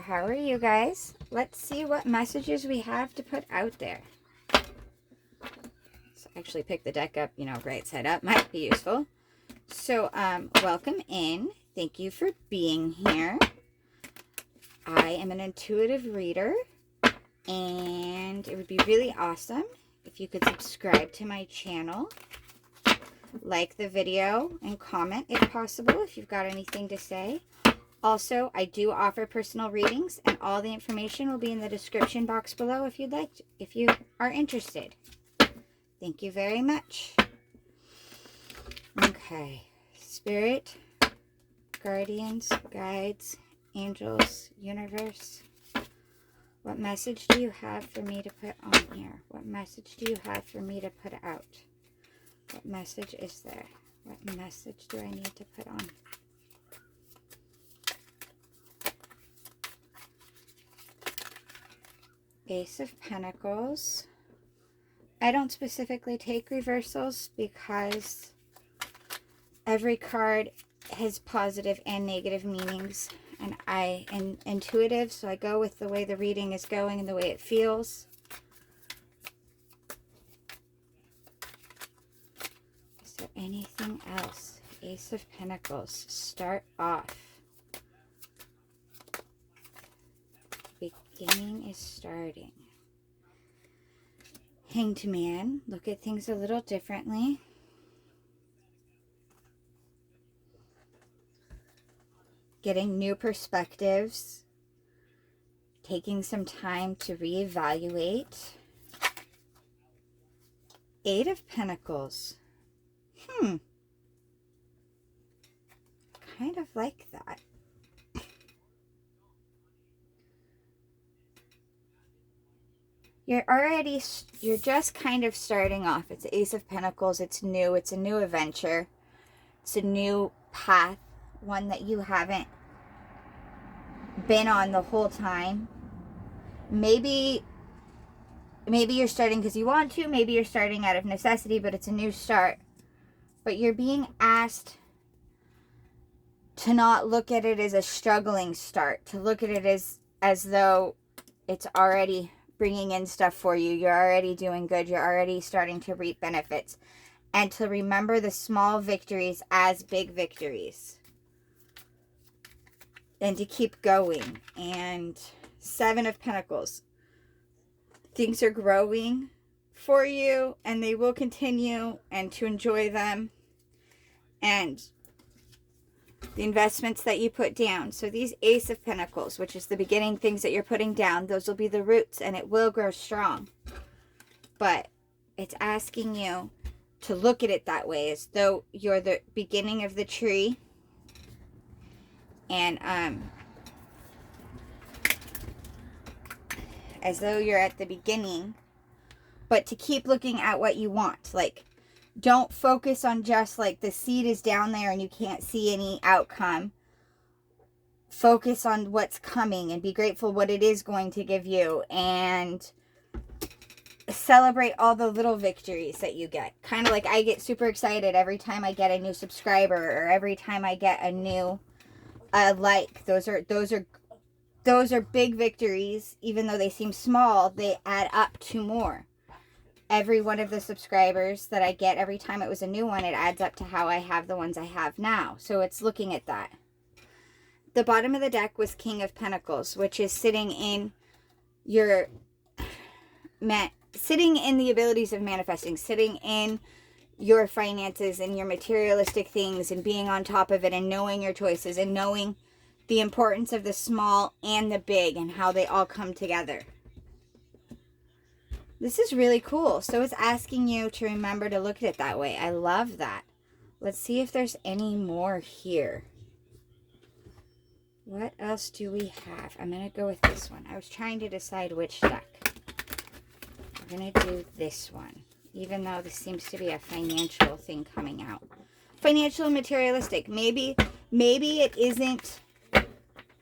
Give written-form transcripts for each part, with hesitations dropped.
how are you guys? Let's see what messages we have to put out there. So actually pick the deck up, right side up might be useful. So, welcome in. Thank you for being here. I am an intuitive reader, and it would be really awesome if you could subscribe to my channel, like the video, and comment if possible if you've got anything to say. Also, I do offer personal readings, and all the information will be in the description box below if you'd like, if you are interested. Thank you very much. Okay, Spirit, guardians, guides, angels, universe. What message do you have for me to put on here? What message do you have for me to put out? What message is there? What message do I need to put on? Ace of Pentacles. I don't specifically take reversals because every card has positive and negative meanings. And I am intuitive, so I go with the way the reading is going and the way it feels. Is there anything else? Ace of Pentacles. Start off. Beginning is starting. Hanged Man. Look at things a little differently. Getting new perspectives. Taking some time to reevaluate. Eight of Pentacles. Kind of like that. You're just kind of starting off. It's Ace of Pentacles. It's new. It's a new adventure. It's a new path. One that you haven't been on the whole time. Maybe you're starting because you want to. Maybe you're starting out of necessity, but it's a new start. But you're being asked to not look at it as a struggling start. To look at it as though it's already bringing in stuff for you. You're already doing good. You're already starting to reap benefits. And to remember the small victories as big victories. And to keep going. And Seven of Pentacles. Things are growing for you, and they will continue, and to enjoy them. And the investments that you put down. So these Ace of Pentacles, which is the beginning things that you're putting down, those will be the roots, and it will grow strong. But it's asking you to look at it that way, as though you're the beginning of the tree. And as though you're at the beginning, but to keep looking at what you want. Like, don't focus on just like the seed is down there and you can't see any outcome. Focus on what's coming and be grateful what it is going to give you, and celebrate all the little victories that you get. Kind of like I get super excited every time I get a new subscriber, or every time I get a new like. Those are big victories. Even though they seem small, they add up to more. Every one of the subscribers that I get, every time it was a new one, it adds up to how I have the ones I have now. So it's looking at that. The bottom of the deck was King of Pentacles, which is sitting in your sitting in the abilities of manifesting, sitting in your finances and your materialistic things, and being on top of it, and knowing your choices, and knowing the importance of the small and the big, and how they all come together. This is really cool. So it's asking you to remember to look at it that way. I love that. Let's see if there's any more here. What else do we have? I'm going to go with this one. I was trying to decide which deck. We're going to do this one, even though this seems to be a financial thing coming out. Financial and materialistic. Maybe it isn't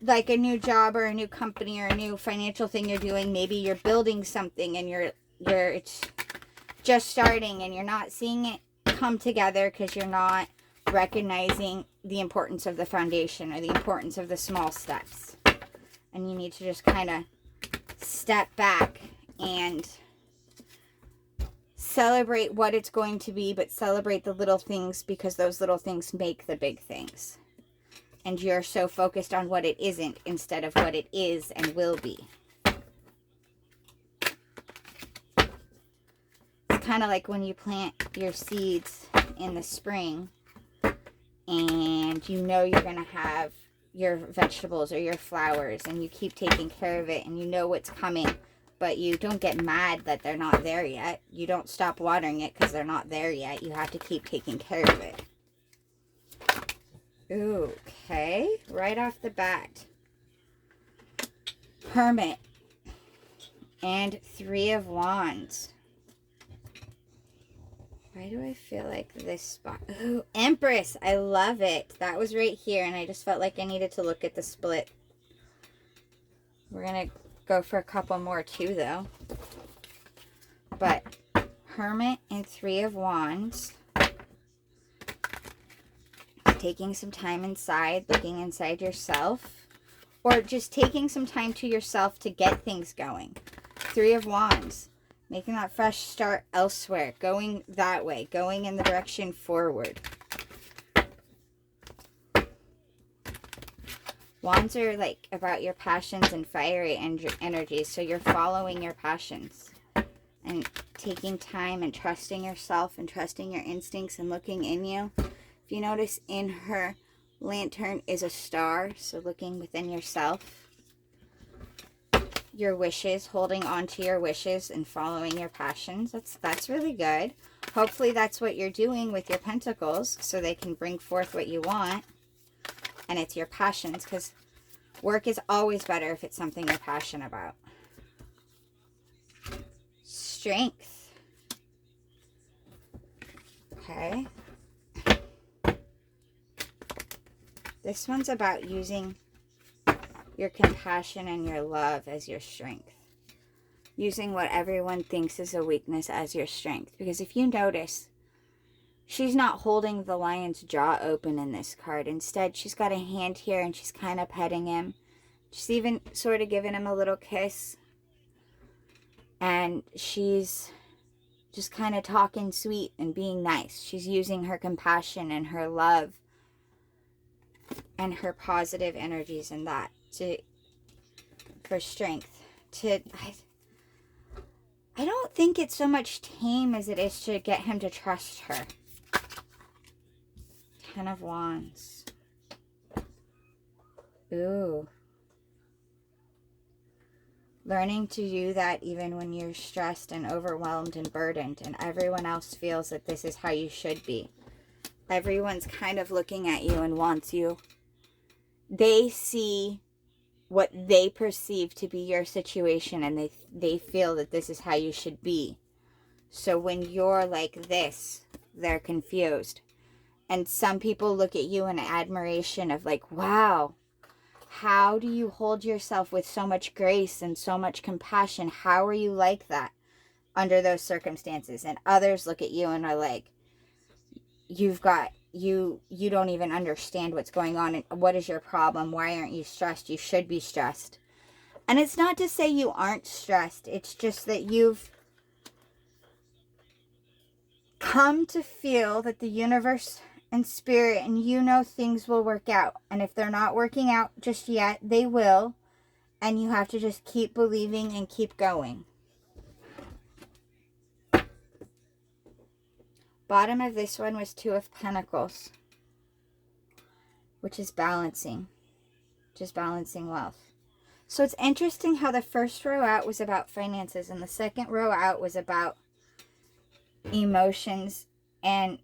like a new job or a new company or a new financial thing you're doing. Maybe you're building something and it's just starting, and you're not seeing it come together because you're not recognizing the importance of the foundation or the importance of the small steps. And you need to just kind of step back and celebrate what it's going to be, but celebrate the little things, because those little things make the big things. And you're so focused on what it isn't instead of what it is and will be. It's kind of like when you plant your seeds in the spring and you know you're going to have your vegetables or your flowers, and you keep taking care of it and you know what's coming, but you don't get mad that they're not there yet. You don't stop watering it because they're not there yet. You have to keep taking care of it. Okay, right off the bat, Hermit and Three of Wands. Why do I feel like this spot? Ooh, Empress. I love it. That was right here, and I just felt like I needed to look at the split. We're going to go for a couple more too, though. But Hermit and Three of Wands. Taking some time inside, looking inside yourself, or just taking some time to yourself to get things going. Three of Wands. Making that fresh start elsewhere. Going that way. Going in the direction forward. Wands are like about your passions and fiery energies. So you're following your passions. And taking time and trusting yourself and trusting your instincts and looking in you. If you notice, in her lantern is a star. So looking within yourself. Your wishes, holding on to your wishes and following your passions. That's really good. Hopefully that's what you're doing with your pentacles, so they can bring forth what you want. And it's your passions, because work is always better if it's something you're passionate about. Strength. Okay. This one's about using your compassion and your love as your strength. Using what everyone thinks is a weakness as your strength. Because if you notice, she's not holding the lion's jaw open in this card. Instead, she's got a hand here and she's kind of petting him. She's even sort of giving him a little kiss. And she's just kind of talking sweet and being nice. She's using her compassion and her love and her positive energies and that for strength. I don't think it's so much tame as it is to get him to trust her. Ten of Wands. Ooh. Learning to do that even when you're stressed and overwhelmed and burdened and everyone else feels that this is how you should be. Everyone's kind of looking at you and wants you. They see what they perceive to be your situation, and they feel that this is how you should be. So when you're like this, they're confused. And some people look at you in admiration of like, wow, how do you hold yourself with so much grace and so much compassion? How are you like that under those circumstances? And others look at you and are like, you don't even understand what's going on. And what is your problem? Why aren't you stressed? You should be stressed. And it's not to say you aren't stressed. It's just that you've come to feel that the universe and spirit and things will work out. And if they're not working out just yet, they will. And you have to just keep believing and keep going. Bottom of this one was Two of Pentacles, which is balancing. Just balancing wealth. So it's interesting how the first row out was about finances and the second row out was about emotions and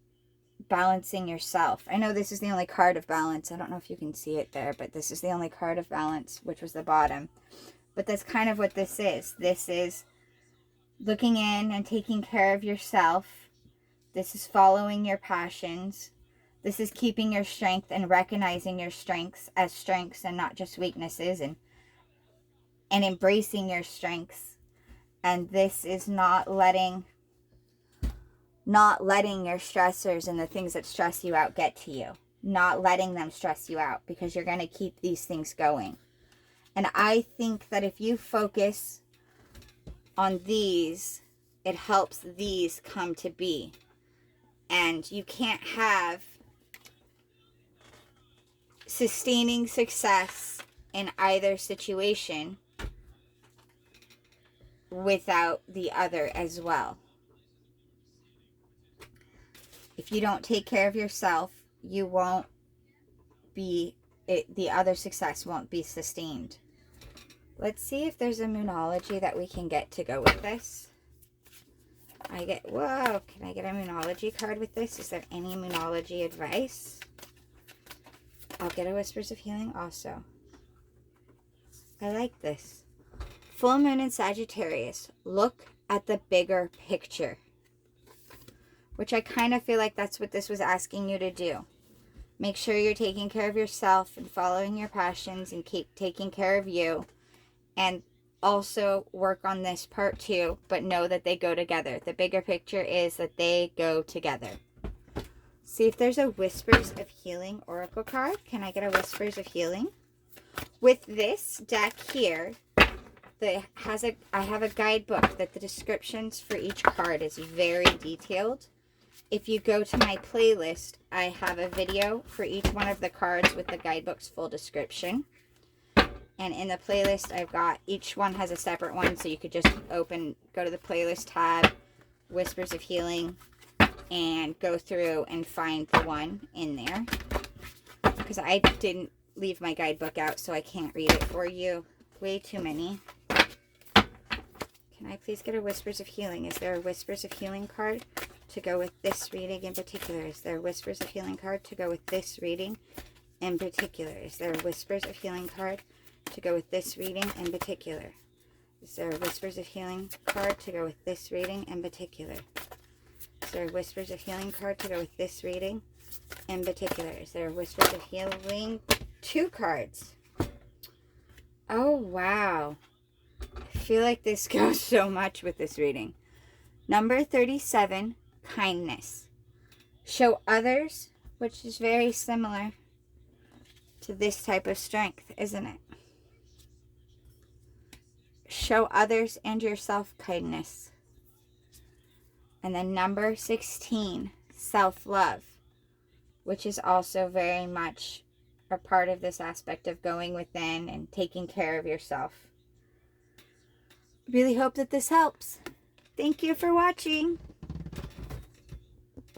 balancing yourself. I know this is the only card of balance. I don't know if you can see it there, but this is the only card of balance, which was the bottom. But that's kind of what this is. This is looking in and taking care of yourself. This is following your passions. This is keeping your strength and recognizing your strengths as strengths and not just weaknesses, and embracing your strengths. And this is not letting your stressors and the things that stress you out get to you. Not letting them stress you out, because you're going to keep these things going. And I think that if you focus on these, it helps these come to be. And you can't have sustaining success in either situation without the other as well. If you don't take care of yourself, you won't be, the other success won't be sustained. Let's see if there's a Moonology that we can get to go with this. Whoa, can I get a Moonology card with this? Is there any Moonology advice? I'll get a Whispers of Healing also. I like this. Full moon in Sagittarius. Look at the bigger picture. Which I kind of feel like that's what this was asking you to do. Make sure you're taking care of yourself and following your passions and keep taking care of you. And also work on this part too, but know that they go together. The bigger picture is that they go together. See if there's a Whispers of Healing Oracle card. Can I get a Whispers of Healing? With this deck here, I have a guidebook that the descriptions for each card is very detailed. If you go to my playlist, I have a video for each one of the cards with the guidebook's full description. And in the playlist, I've got, each one has a separate one, so you could just go to the playlist tab, Whispers of Healing, and go through and find the one in there. Because I didn't leave my guidebook out, so I can't read it for you. Way too many. Can I please get a Whispers of Healing? Is there a Whispers of Healing card to go with this reading in particular? Is there a Whispers of Healing card to go with this reading in particular? Is there a Whispers of Healing card to go with this reading in particular? Is there a Whispers of Healing card to go with this reading in particular? Is there a Whispers of Healing card to go with this reading in particular? Is there a Whispers of Healing? 2 cards. Oh, wow. I feel like this goes so much with this reading. Number 37, kindness. Show others, which is very similar to this type of strength, isn't it? Show others and yourself kindness. And then number 16, self-love, which is also very much a part of this aspect of going within and taking care of yourself. Really hope that this helps. Thank you for watching.